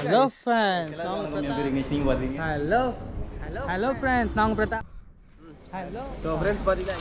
Hello friends, Nong Pratap. Hello friends, Nong Pratap. Hello. So friends, பாத்தீங்களா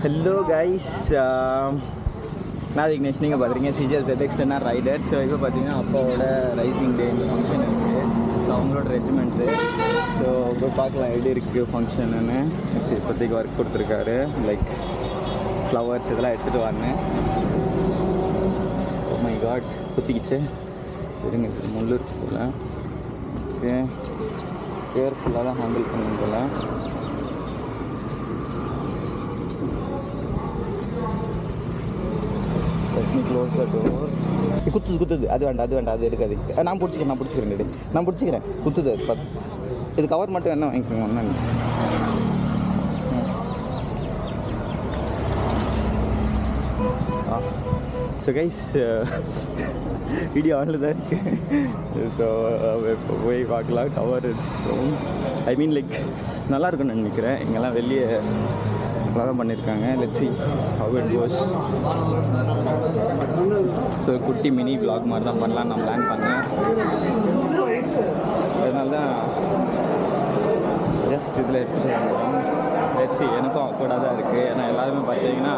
Hello guys, நான் விக்னேஷ். நீங்கள் பார்க்குறீங்க CGL ZX10 rider. So இப்போ பார்த்தீங்கன்னா அப்பாவோட ரைசிங் டே ஃபங்க்ஷன் இருக்குது. ஸோ அவங்களோட ரெஜிமெண்ட்டு. ஸோ இப்போ பார்க்கலாம் எப்படி இருக்குது ஃபங்க்ஷனுன்னு. இப்போதைக்கு ஒர்க் கொடுத்துருக்காரு, லைக் ஃப்ளவர்ஸ் இதெல்லாம் எடுத்துகிட்டு வரேன். ஓ மை காட், குத்திக்கிச்சு. சரிங்க, முள்ளு இருக்கு போல். ஓகே, கேர்ஃபுல்லாக தான் ஹேண்டில் பண்ணணும் போல். Close the door. குத்துது அது வேண்டாம் அது எடுக்காது. நான் பிடிச்சிக்கிறேன் குத்துது அது பார்த்து. இது கவர் மட்டும் என்ன வாங்கிக்கோங்க ஒன்று. ஸோ கைஸ், வீடியோ ஆனில் தான் இருக்குது. ஸோ இப்போ போய் பார்க்கலாம். கவர் ஐ மீன் லைக் நல்லா இருக்குன்னு நினைக்கிறேன். இங்கெல்லாம் வெளியே நல்லா தான் பண்ணியிருக்காங்க. Let's see how it goes. So குட்டி மினி vlog மாதிரி தான் பண்ணலாம் நான் பிளான் பண்ணேன். அதனால தான் ஜஸ்ட் இதில் எடுத்துகிட்டு வந்தோம். லெட்ஸ் see, எனக்கும் அக்கோடாக தான் இருக்குது. ஏன்னா எல்லாருமே பார்த்தீங்கன்னா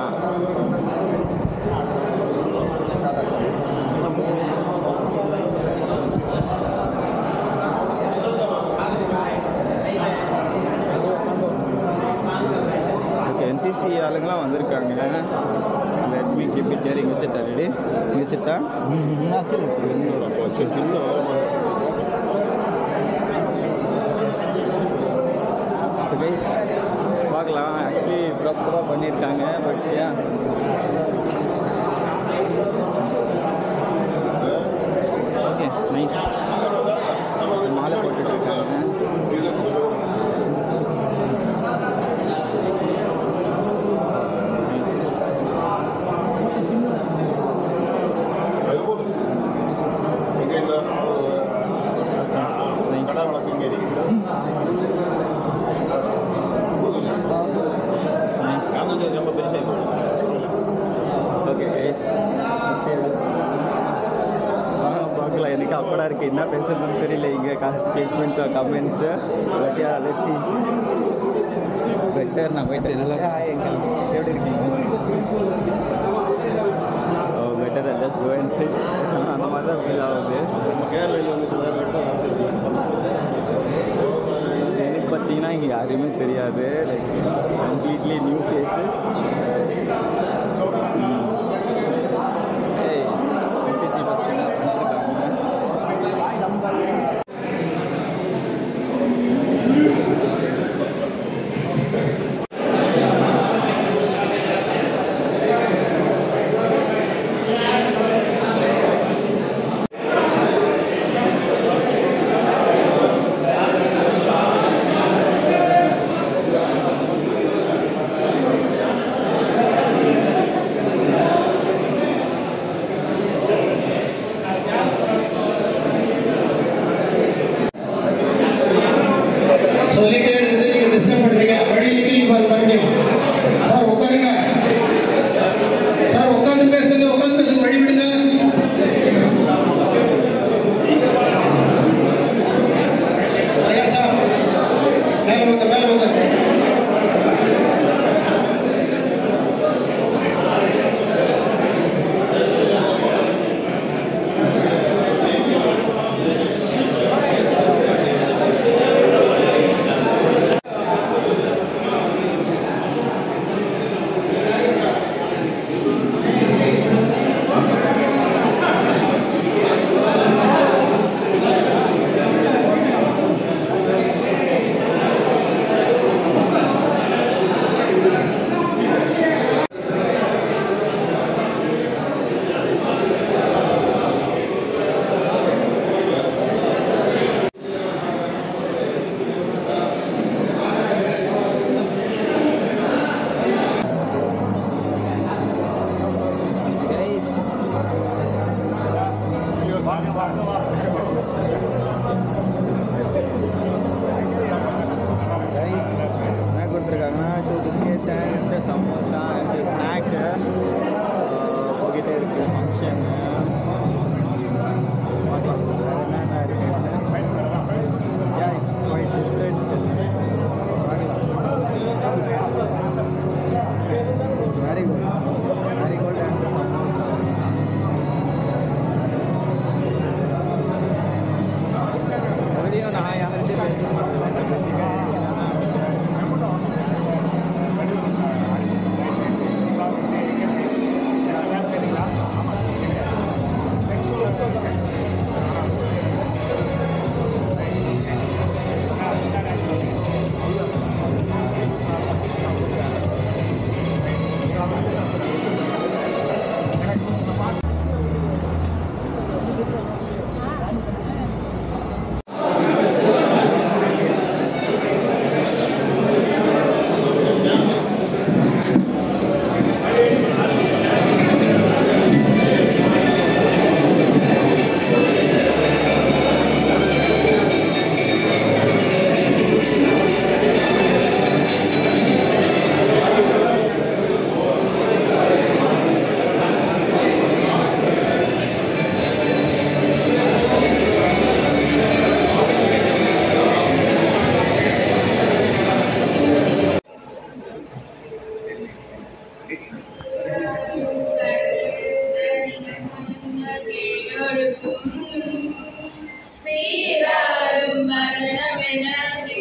என்சிசி ஆளுங்களாம் வந்திருக்காங்க. Let me keep it here. இங்கிச்சிட்டா ரெடி இங்கிச்சிட்டா கைஸ் பார்க்கலாம். ஆக்சுவலி ப்ராப்பராக பண்ணியிருக்காங்க. பட் ஏன் ஓகே நைஸ். மாலை போட்டுட்ருக்காங்க. பார்க்கலாம். எனக்கு அப்படா இருக்குது, என்ன பேசுறதுன்னு தெரியல. இங்கே ஸ்டேட்மெண்ட்ஸோ comments but yeah let's see. Better நான் போயிட்டு நல்லா எப்படி இருக்கீங்க? Oh better just go and sit. அந்த மாதிரி தான் ஃபீல் ஆகுது. எனக்கு பார்த்தீங்கன்னா இங்கே யாருமே தெரியாது. Like completely new faces.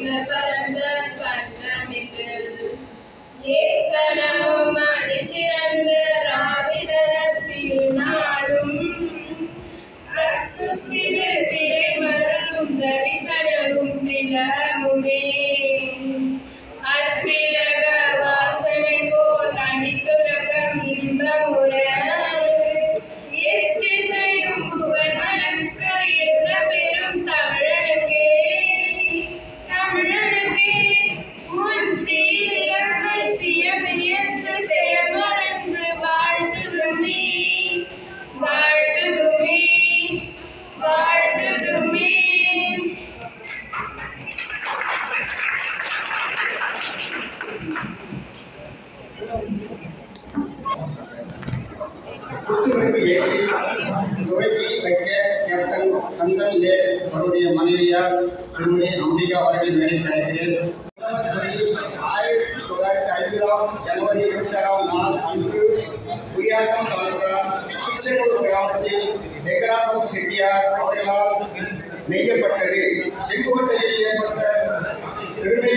பின்னர் பரந்த கண்ணமிதில் ஏக்கனமும் அணி சிறந்த ராவினத்தில் நாடும் சிறு திரை மலரும் தரிசனமும் திலமுமே அத்திலக வாசனை போல் அணித்துலகம் இன்பமுற எத்திசையும் புகழ் மணக்க இருந்த பெரும் தமிழனுக்கே உன் சீரமை சியமியந்து செயமறந்து வாழ்த்துதுமே வாழ்த்துதுமே வாழ்த்துதுமே. துவக்கி வைக்க கேப்டன் கந்தன் லே அவருடைய மனைவியார் திருமதி அம்பிகா அவர்களின் மேடைக்கு அழைக்கிறேன். 1950 ஜனவரி 26ஆம் நாள் அன்று குடியாத்தம் தாலுகா பிச்சனூர் கிராமத்தில் வெங்கடாசம் செட்டியார் அவர்களால் நெய்யப்பட்டது. செங்கோட்டையில் ஏற்பட்ட பெருமை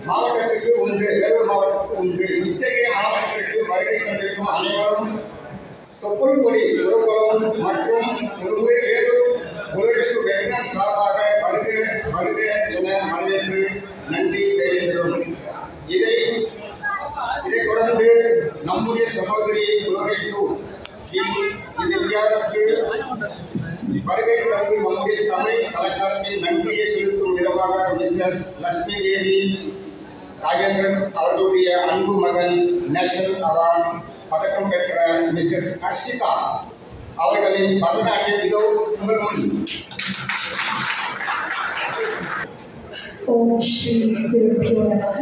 மாவட்டத்திற்கு உண்டு, வேலூர் மாவட்டத்துக்கு உண்டு. இத்தகைய மாவட்டத்திற்கு வருகை தந்திருக்கும் அனைவரும் தொப்புள் கொடி உறவுகளும் மற்றும் ஒருமுறை வேலூர் புலரிஸ்டு வெங்கட் சார்பாக வருக வருக என வரவேற்று நன்றி தெரிவிக்கிறோம். இதை தொடர்ந்து நம்முடைய சகோதரி புலரிஸ்டு இந்த விழாவுக்கு வருகை தந்து நம்முடைய தமிழ் கலாச்சாரத்தின் நன்றியை செலுத்தும் விதமாக மிஸ்ஸஸ் லட்சுமி தேவி ராஜேந்திரன் அவர்களுடைய அன்பு மகன் நேஷனல் அவார்டு பதக்கம் பெற்ற மிஸ்ஸஸ் ஹர்ஷிகா அவர்களின் பரதநாட்டியம் இதோ உங்கள் முன். Om Shri Guru Pyo Namaha.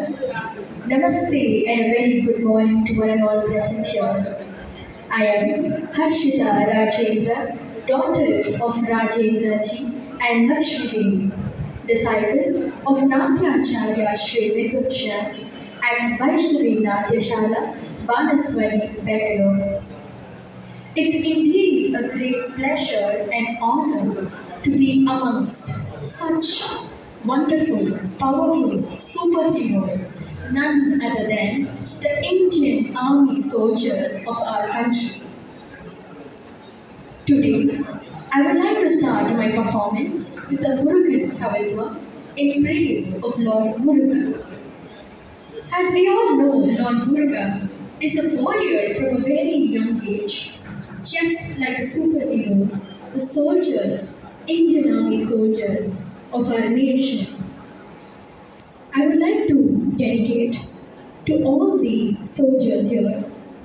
Namaste and a very good morning to one and all present here. I am Harshita Rajendra, daughter of Rajendra ji and Lakshmi Devi, disciple of Natyacharya Shri Mithunja and Vaishnavi Natyashala, Banaswari, Bangalore. It's indeed a great pleasure and honor to be amongst such wonderful, powerful superheroes, none other than the Indian Army soldiers of our country. Today, I would like to start my performance with the Murugan Kavitva in praise of Lord Murugan. As we all know, Lord Murugan is a warrior from a very young age. Just like the superheroes, the soldiers, Indian Army soldiers of our nation. I would like to dedicate to all the soldiers here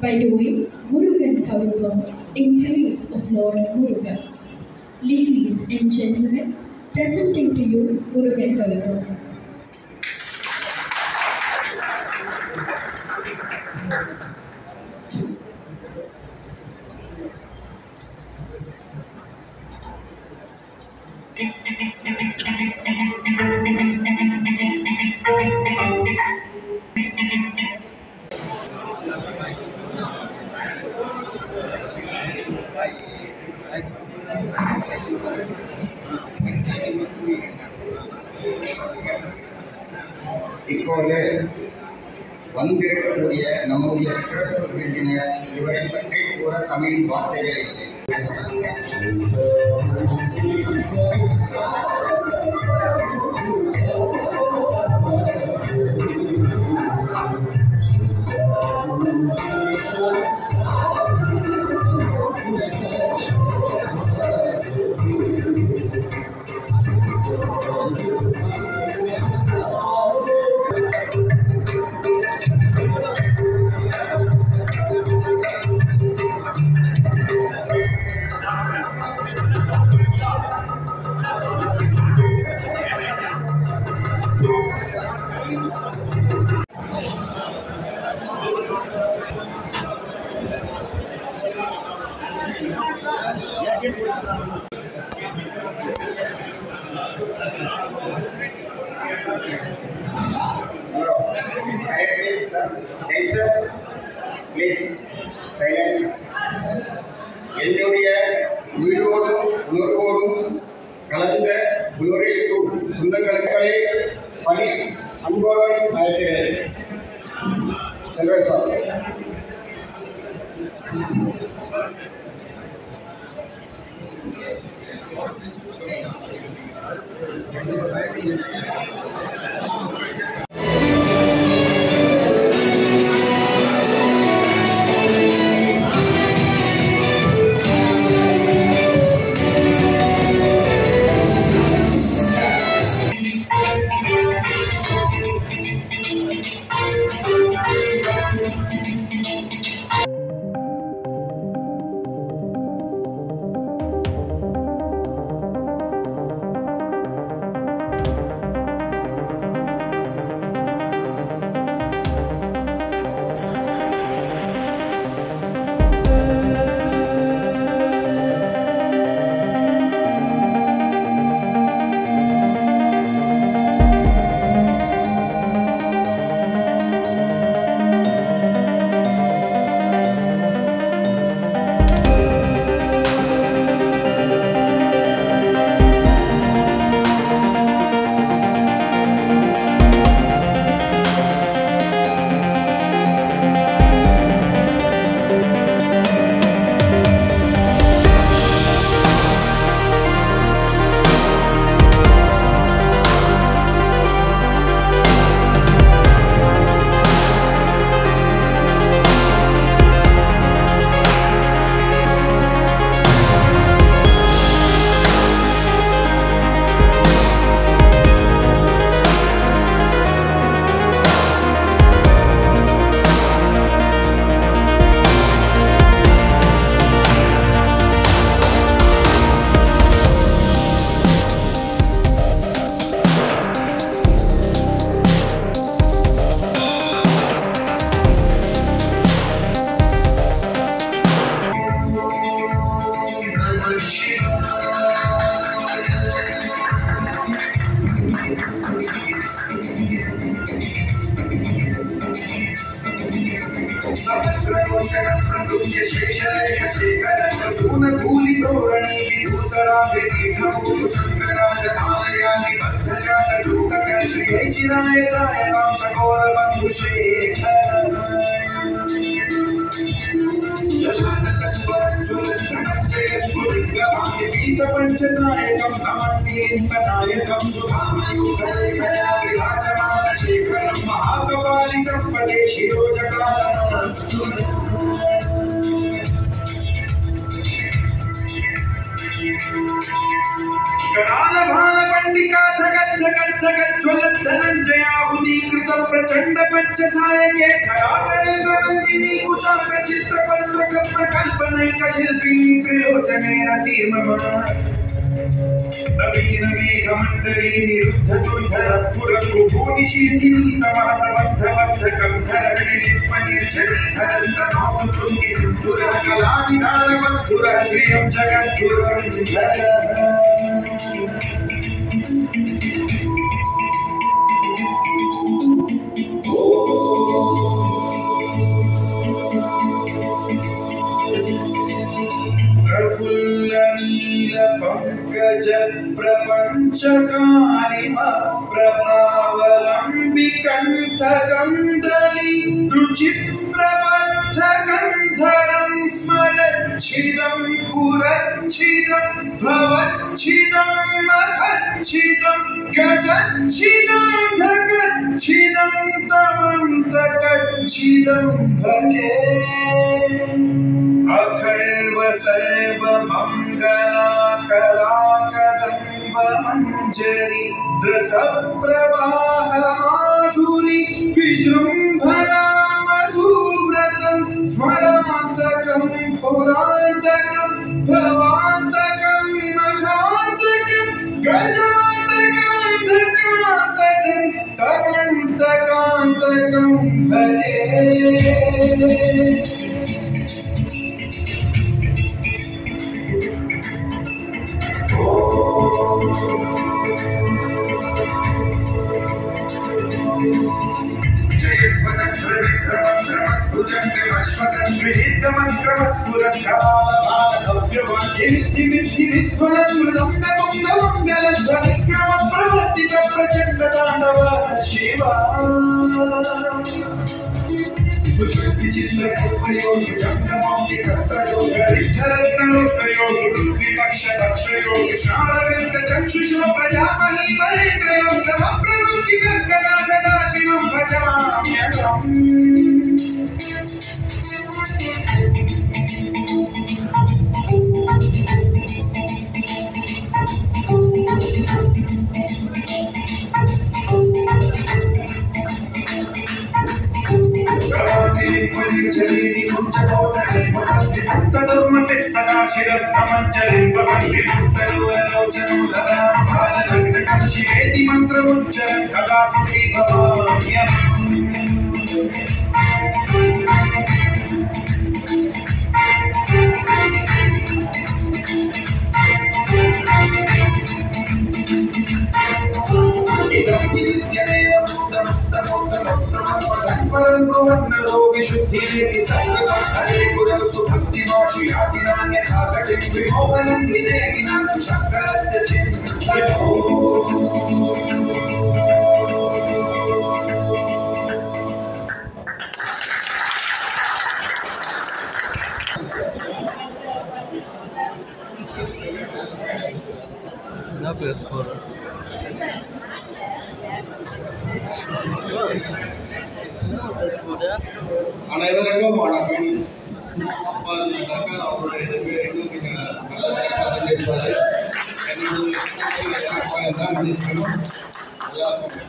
by doing Murugan Kavitvam in praise of Lord Murugan. Ladies and gentlemen, presenting to you Murugan Kavitvam. இப்போது வந்திருக்கக்கூடிய நம்முடைய சிறப்பு விருந்தினர் இவரை பற்றி கூற தமிழ் வார்த்தைகள் இல்லை. என்னுடைய உயிரோடும் உணர்வோடும் கலந்த புலரிஸ்டு சொந்தங்களே प्रचंड पंचसायके धरातलेन्द्रनंदिनी कुचाग्र चित्रपल्लकल्प कल्पनैक शिल्पिनी त्रिलोचनेन तीर्ममा नवीन मेघमण्डली निरुद्ध दुर्धर पुरकुभूनिशीतिनी तमात्रबद्धबद्ध कंधरनिलिप्पनिर्झरीधरन्तनोतुङ्गि सिन्धुरः कलाविधानबद्धुरः श्रियं जगद्गुरुं प्रफुल्ल नील पंकज प्रपंचकारिम प्रभावलंबि कंठगंधली रुचि प्रबद्ध गंधरं स्मरच्छिदं कुरच्छिदं भवच्छिदं मखच्छिदं गजच्छिदं धगच्छिदं तमन्तकच्छिदं भजे अखल्व सर्व मंगला कला कदम्ब मंजरी रस प्रवाह माधुरी विजृंभणा मधुव्रतं स्मरान्तकं पुरान्तकं भवान्तकं मघान्तकं गजान्तकं धकान्तकं तमन्तकान्तकं भजे प्रचंड तांडव शिवा विचित्र योग जंगमोगी कर्तयोग गरिष्ठरत्नलोकयोग विपक्ष दक्षयोग शारविंद चक्षुषो प्रजापति महेन्द्रयोग समप्रवृत्ति कर्कदा सदा शिवं भजाम्यहम् चलीनी कुंजकोटरे वसंति चित्तधर्मते सदा शिरस्तमंजलिं भवन्ति भक्तलोचनं ददाम भाललग्नकक्षिवेति मन्त्रमुच्चरन् कदा सुखी भवाम्यहम् विशुद्धि संगतम हरे गुरु सुभक्ति मोक्षि आदिनान्य आगतिं विमोहनं विदेहिनां शंकरस्य चिन्मयो ना पे स्कोर அனைவருக்கும் வணக்கம். அப்பா இருந்தாக்க அவருடைய இன்னும் நீங்கள் நல்ல சிறப்பாக செஞ்சிருப்பாரு. என்னோட தான் மன்னிச்சுக்கணும். எல்லாருக்கும்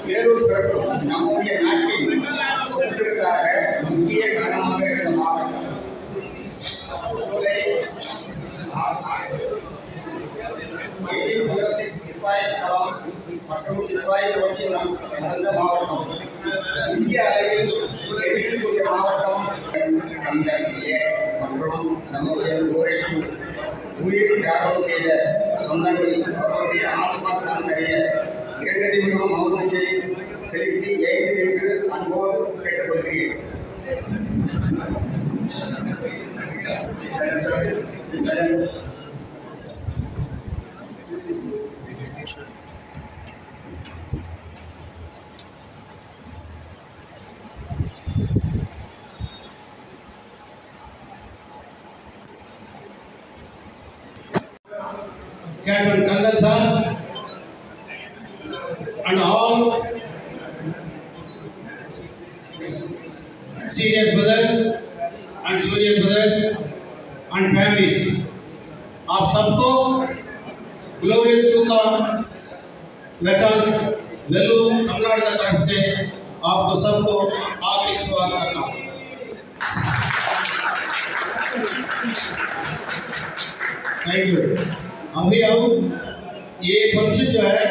வேலூர் சிறப்பு நம்முடைய நாட்டின் சொத்துக்களுக்காக முக்கிய காரணமாக இருந்த மாவட்டம். சிப்பாய் களம் மற்றும் சிப்பாய் புரட்சி நடந்த மாவட்டம். இந்திய அளவில் எண்ணிக்கூடிய மாவட்டம் அந்த மற்றும் நம்முடைய உயிர் தியாகம் செய்த சொந்தங்கள் அவருடைய ஆத்மா சார்ந்தறிய 2 நிமிடம் மௌனத்தை செலுத்தி ஏற்று என்று அன்போடு கேட்டுக்கொள்கிறேன். Captain Kangal sir and all senior brothers and junior brothers and families, आप सबको ग्लोरियस टू का वेटरन्स वेलूर तमिलनाडु की तरफ से आपको सबको हार्दिक स्वागत करता हूँ। Thank you. अभी हम ये फंक्शन जो है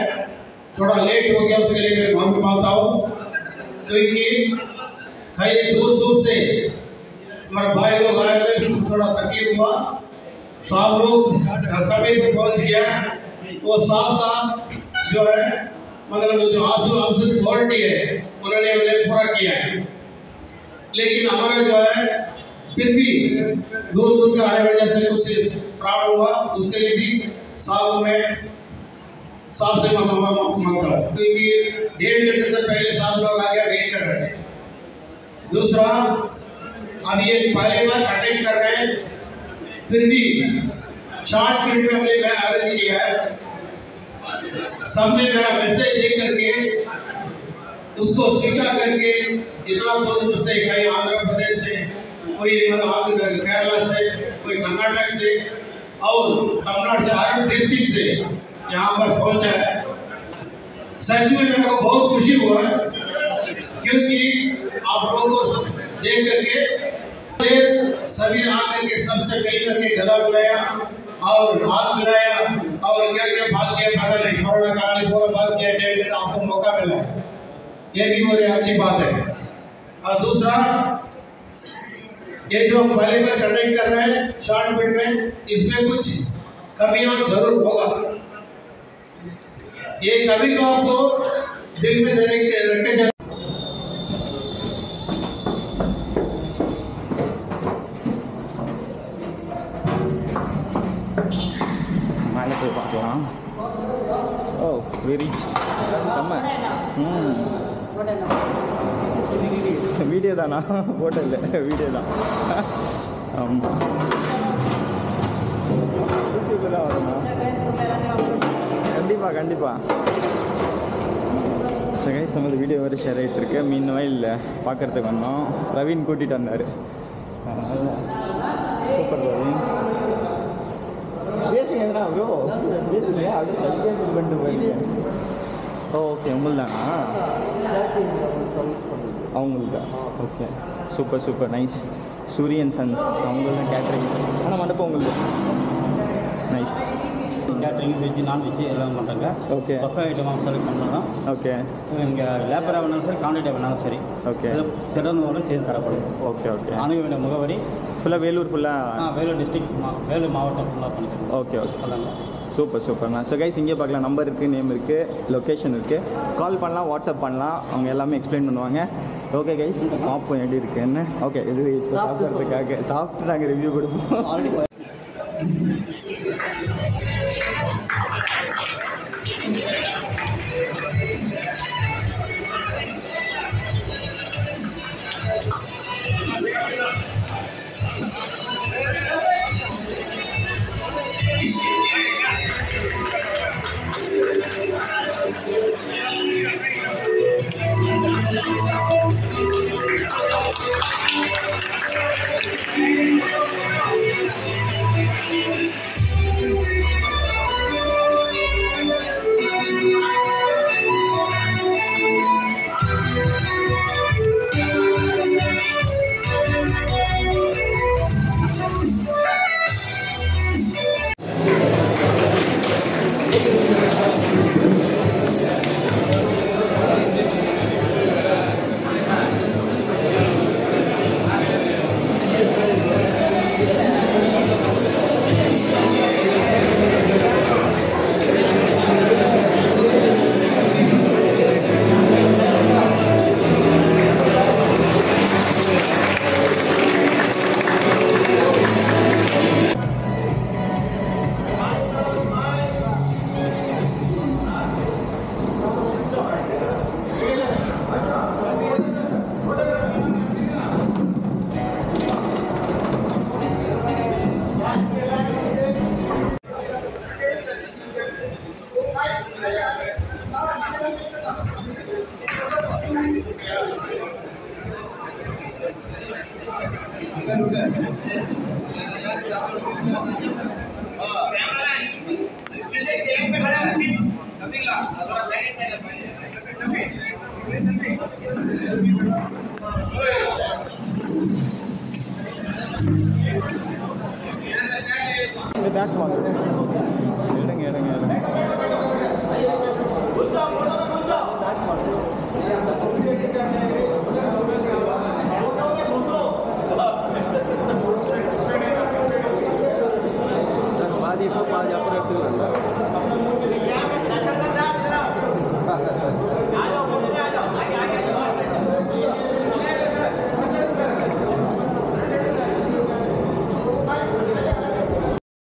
थोड़ा लेट हो गया, उसके लिए मैं माफी मांगता हूँ, क्योंकि कई दूर दूर से हमारे भाई लोग आए हुए, थोड़ा तकलीफ हुआ। साहब लोग समय पर पहुँच गया। वो साहब का जो है मतलब जो हमसे क्वालिटी है उन्होंने पूरा किया है, लेकिन हमारा जो है फिर भी दूर दूर के आने वजह से कुछ प्रॉब्लम हुआ। उसके लिए भी साहब से मांगता हूँ, क्योंकि 1.5 घंटे से पहले साहब लोग आ गया, वेट कर रहे थे। दूसरा, अब ये पहली बार अटेंड कर रहे हैं, फिर भी शॉर्ट पीरियड में हमने अरेंज किया है। सबने मेरा मैसेज देख करके उसको स्वीकार करके इतना दूर से, कहीं आंध्र प्रदेश से, कोई केरला से, कोई कर्नाटक से और तमिलनाडु से, हर डिस्ट्रिक्ट से यहाँ पर पहुँचा है। सच में मेरे को बहुत खुशी हुआ है, क्योंकि आप लोगों को देख करके सभी आकर के सबसे कई करके गला मिलाया और हाथ मिलाया और क्या क्या बात किया पता नहीं, कोरोना काल में पूरा बात किया। 1.5 घंटा आपको मौका मिला है, ये भी बड़ी अच्छी बात है। और दूसरा, ये जो हम पहले बार अटेंड कर रहे हैं शॉर्ट पीरियड में, इसमें कुछ कमियां जरूर होगा। ये कभी को आपको दिल में रख के மேலே போய் பார்க்கலாம். ஓ வெரி செம்ம. வீடியோ தானா? ஃபோட்டோ இல்லை, வீடியோ தான். ஆமாம், யூடியூப்பில் தான் வரணும். கண்டிப்பாக கைஸ், நம்ம வீடியோ வேறு ஷேர் ஆகிட்டு இருக்கு. மீன்வாயில் பார்க்குறதுக்கு வந்தோம். பிரவீன் கூட்டிகிட்டு வந்தார். சூப்பர் பிரவீன். பேசுங்க எதுனா ப்ரோ, பேசுங்க. அப்படியே சப்ஸ்கிரைப் பண்ணிட்டு போயிருங்க. ஓகே, உங்களுக்கு தானா? அவங்களுக்கு தான். Okay, super nice. சூரியன் சன்ஸ் அவங்களுக்கு தான் கேட்ரிங். ஆனால் மண்டபம் உங்களுக்கு நைஸ். கேட்ரிங் வெஜ்ஜு நான்வெஜ்ஜு எல்லாம் பண்ணுறாங்க. ஓகே, பஃபே ஐட்டம் செலக்ட் பண்ணுறோம். ஓகே, இங்கே லேபராக வேணாலும் சரி, கான்ட்ராக்டாக வேணாலும் சரி. ஓகே, சிறந்தவங்களும் சேர்ந்து தரப்படும். ஓகே, அணுக வேண்டிய முகவரி ஃபுல்லாக வேலூர், வேலூர் டிஸ்ட்ரிக்ட், வேலூர் மாவட்டம் ஃபுல்லாக பண்ணிக்கிறோம். ஓகே, சூப்பர்ண்ணா. ஸோ கைஸ், இங்கே பார்க்கலாம். நம்பர் இருக்குது, நேம் இருக்குது, லொக்கேஷன் இருக்குது. கால் பண்ணலாம், வாட்ஸ்அப் பண்ணலாம். அவங்க எல்லாமே எக்ஸ்பிளைன் பண்ணுவாங்க. ஓகே கைஸ், பார்ப்போம் எப்படி இருக்குன்னு. ஓகே, இது இப்போ சாப்பிட்றதுக்காக சாப்பிட்டு நாங்கள் ரிவ்யூ கொடுப்போம். பேக் வாங்க எடுங்க எடுங்க எடுங்க பாதி இப்போ பாதி அப்புறம் எடுத்துக்கலாம்